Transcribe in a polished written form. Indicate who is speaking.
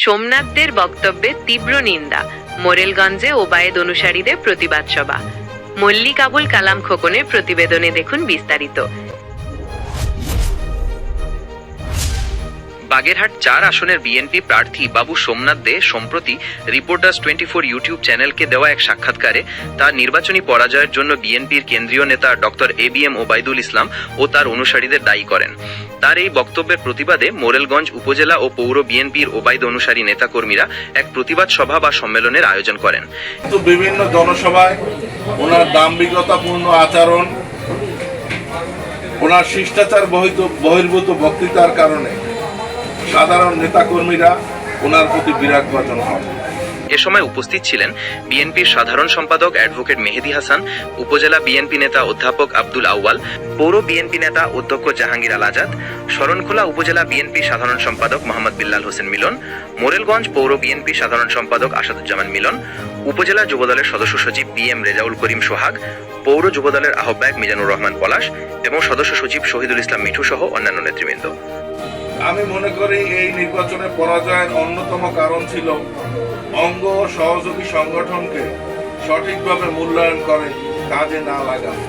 Speaker 1: সোমনাথদের বক্তব্যে তীব্র নিন্দা। মোরেলগঞ্জে ওবায়েদ অনুসারীদের প্রতিবাদ সভা। মল্লিক আবুল কালাম খোকনের প্রতিবেদনে দেখুন বিস্তারিত।
Speaker 2: বাগেরহাট ৪ আসনের বিএনপি প্রার্থী বাবু সোমনাথ দে সম্প্রতি রিপোর্টার্স 24 ইউটিউব চ্যানেলকে দেওয়া এক সাক্ষাৎকারে তার নির্বাচনী পরাজয়ের জন্য বিএনপির কেন্দ্রীয় নেতা ডক্টর ABM ওবায়দুল ইসলাম ও তার অনুসারীদের দায়ী করেন। তার এই বক্তব্যের প্রতিবাদে মোরেলগঞ্জ উপজেলা ও পৌর বিএনপির ওবায়দ অনুসারী নেতাকর্মীরা এক প্রতিবাদ সভা বা সম্মেলনের আয়োজন করেন।
Speaker 3: বিভিন্ন জনসভায় ওনার দাম্ভিকতাপূর্ণ আচরণ, ওনার শিষ্টাচার বহির্ভূত বক্তৃতার কারণে সাধারণ নেতাকর্মীরা ওনার প্রতি বিরাগভাজন হন।
Speaker 2: এ সময় উপস্থিত ছিলেন বিএনপির সাধারণ সম্পাদক অ্যাডভোকেট মেহেদী হাসান, উপজেলা বিএনপি নেতা অধ্যাপক আব্দুল আউয়াল, পৌর বিএনপি নেতা অধ্যক্ষ জাহাঙ্গীর আল আজাদ, শরণখোলা উপজেলা বিএনপি সাধারণ সম্পাদক মোহাম্মদ বিল্লাল হোসেন মিলন, মোরেলগঞ্জ পৌর বিএনপি সাধারণ সম্পাদক আসাদুজ্জামান মিলন, উপজেলা যুবদলের সদস্য সচিব PM রেজাউল করিম সোহাগ, পৌর যুবদলের আহ্বায়ক মিজানুর রহমান পলাশ এবং সদস্য সচিব শহীদুল ইসলাম মিঠু সহ অন্যান্য নেতৃবৃন্দ।
Speaker 3: আমি মনে করি এই নির্বাচনে পরাজয়ের অন্যতম কারণ ছিল অঙ্গ ও সহযোগী সংগঠনকে সঠিকভাবে মূল্যায়ন করে কাজে না লাগানো।